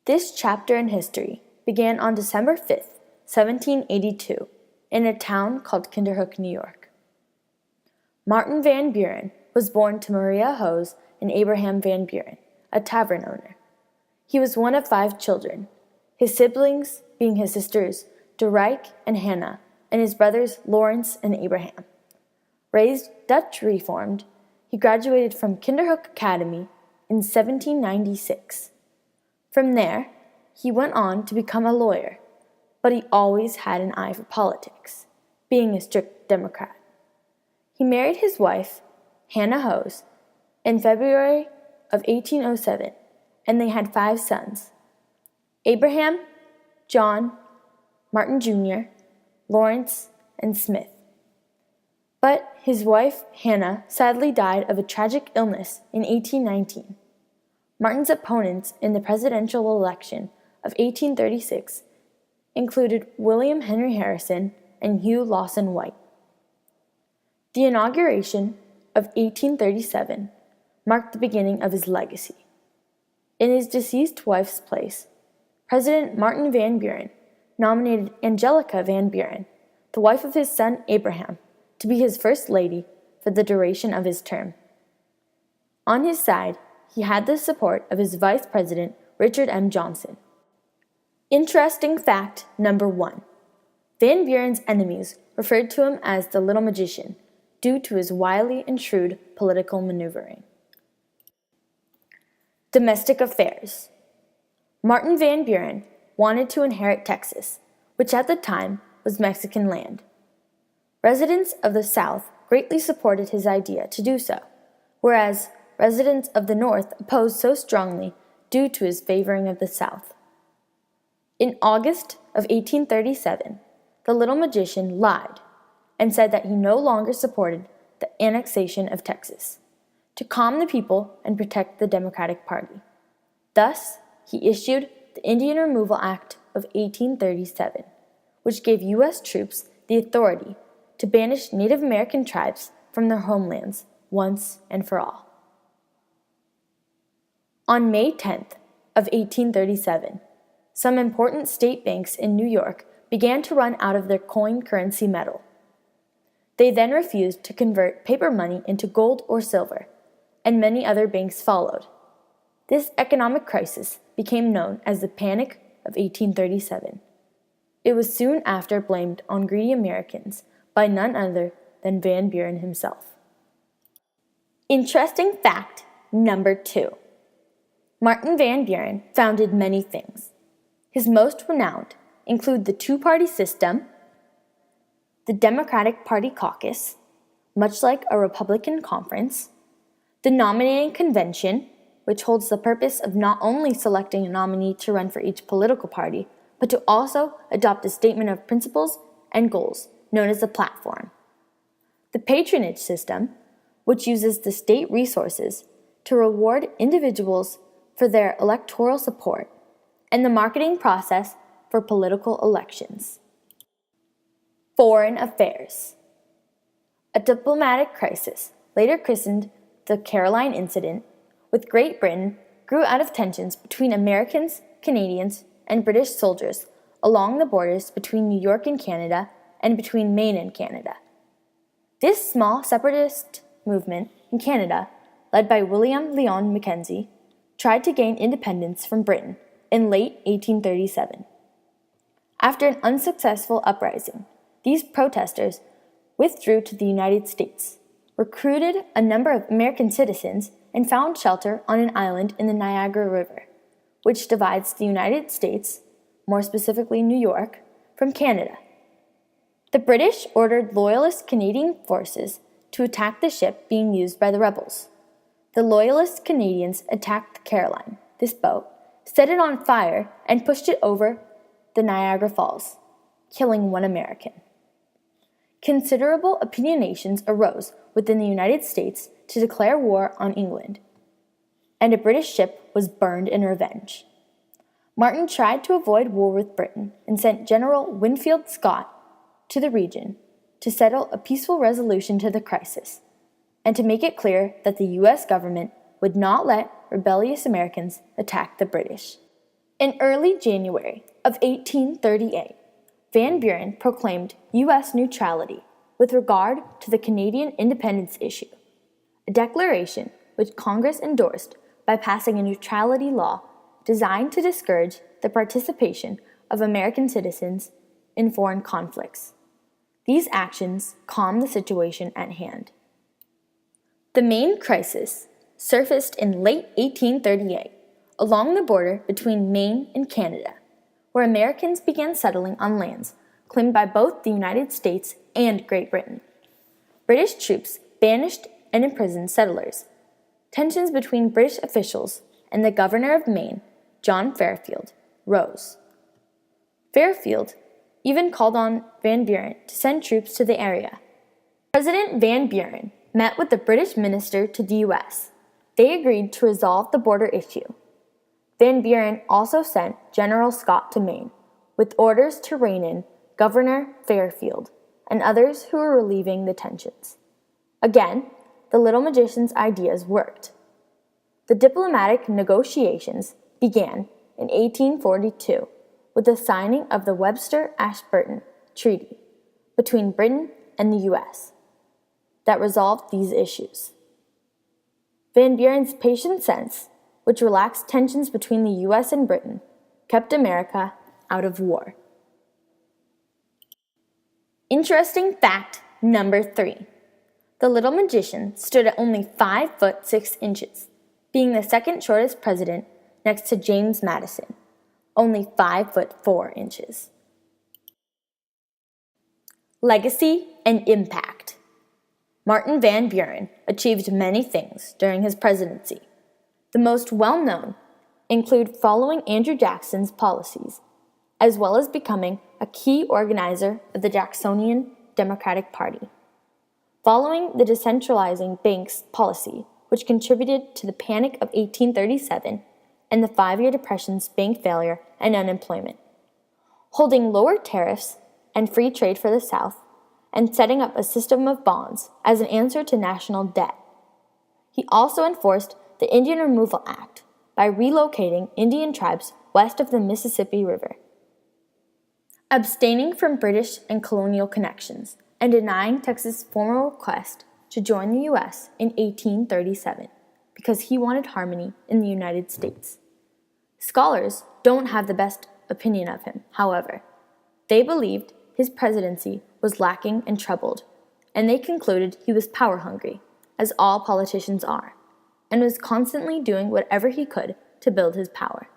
This chapter in history began on December 5th, 1782, in a town called Kinderhook, New York. Martin Van Buren was born to Maria Hose and Abraham Van Buren, a tavern owner. He was one of 5 children, his siblings being his sisters Dorike and Hannah, and his brothers Lawrence and Abraham. Raised Dutch Reformed, he graduated from Kinderhook Academy in 1796. From there, he went on to become a lawyer, but he always had an eye for politics, being a strict Democrat. He married his wife, Hannah Hose, in February of 1807, and they had 5 sons: Abraham, John, Martin Jr., Lawrence, and Smith. But his wife, Hannah, sadly died of a tragic illness in 1819. Martin's opponents in the presidential election of 1836 included William Henry Harrison and Hugh Lawson White. The inauguration of 1837 marked the beginning of his legacy. In his deceased wife's place, President Martin Van Buren nominated Angelica Van Buren, the wife of his son Abraham, to be his first lady for the duration of his term. On his side, he had the support of his vice president, Richard M. Johnson. Interesting fact number 1. Van Buren's enemies referred to him as the Little Magician due to his wily and shrewd political maneuvering. Domestic affairs. Martin Van Buren wanted to inherit Texas, which at the time was Mexican land. Residents of the South greatly supported his idea to do so, whereas residents of the North opposed so strongly due to his favoring of the South. In August of 1837, the Little Magician lied and said that he no longer supported the annexation of Texas, to calm the people and protect the Democratic Party. Thus, he issued the Indian Removal Act of 1837, which gave U.S. troops the authority to banish Native American tribes from their homelands once and for all. On May 10th of 1837, some important state banks in New York began to run out of their coin currency metal. They then refused to convert paper money into gold or silver, and many other banks followed. This economic crisis became known as the Panic of 1837. It was soon after blamed on greedy Americans by none other than Van Buren himself. Interesting fact number 2. Martin Van Buren founded many things. His most renowned include the 2-party system, the Democratic Party caucus, much like a Republican conference, the nominating convention, which holds the purpose of not only selecting a nominee to run for each political party, but to also adopt a statement of principles and goals known as the platform. The patronage system, which uses the state resources to reward individuals for their electoral support, and the marketing process for political elections. Foreign affairs. A diplomatic crisis, later christened the Caroline Incident, with Great Britain grew out of tensions between Americans, Canadians, and British soldiers along the borders between New York and Canada and between Maine and Canada. This small separatist movement in Canada, led by William Lyon Mackenzie, tried to gain independence from Britain in late 1837. After an unsuccessful uprising, these protesters withdrew to the United States, recruited a number of American citizens, and found shelter on an island in the Niagara River, which divides the United States, more specifically New York, from Canada. The British ordered Loyalist Canadian forces to attack the ship being used by the rebels. The Loyalist Canadians attacked the Caroline, this boat, set it on fire, and pushed it over the Niagara Falls, killing 1 American. Considerable opinionations arose within the United States to declare war on England, and a British ship was burned in revenge. Martin tried to avoid war with Britain and sent General Winfield Scott to the region to settle a peaceful resolution to the crisis, and to make it clear that the U.S. government would not let rebellious Americans attack the British. In early January of 1838, Van Buren proclaimed U.S. neutrality with regard to the Canadian independence issue, a declaration which Congress endorsed by passing a neutrality law designed to discourage the participation of American citizens in foreign conflicts. These actions calmed the situation at hand. The main crisis surfaced in late 1838 along the border between Maine and Canada, where Americans began settling on lands claimed by both the United States and Great Britain. British troops banished and imprisoned settlers. Tensions between British officials and the governor of Maine, John Fairfield, rose. Fairfield even called on Van Buren to send troops to the area. President Van Buren met with the British minister to the U.S. They agreed to resolve the border issue. Van Buren also sent General Scott to Maine with orders to rein in Governor Fairfield and others who were relieving the tensions. Again, the Little Magician's ideas worked. The diplomatic negotiations began in 1842 with the signing of the Webster-Ashburton Treaty between Britain and the U.S. that resolved these issues. Van Buren's patient sense, which relaxed tensions between the U.S. and Britain, kept America out of war. Interesting fact number 3. The Little Magician stood at only 5 foot 6 inches, being the second shortest president next to James Madison, only 5 foot 4 inches. Legacy and impact. Martin Van Buren achieved many things during his presidency. The most well-known include following Andrew Jackson's policies, as well as becoming a key organizer of the Jacksonian Democratic Party. Following the decentralizing banks policy, which contributed to the Panic of 1837 and the 5-year Depression's bank failure and unemployment. Holding lower tariffs and free trade for the South, and setting up a system of bonds as an answer to national debt. He also enforced the Indian Removal Act by relocating Indian tribes west of the Mississippi River. Abstaining from British and colonial connections and denying Texas' formal request to join the U.S. in 1837 because he wanted harmony in the United States. Scholars don't have the best opinion of him, however. They believed his presidency was lacking and troubled, and they concluded he was power-hungry, as all politicians are, and was constantly doing whatever he could to build his power.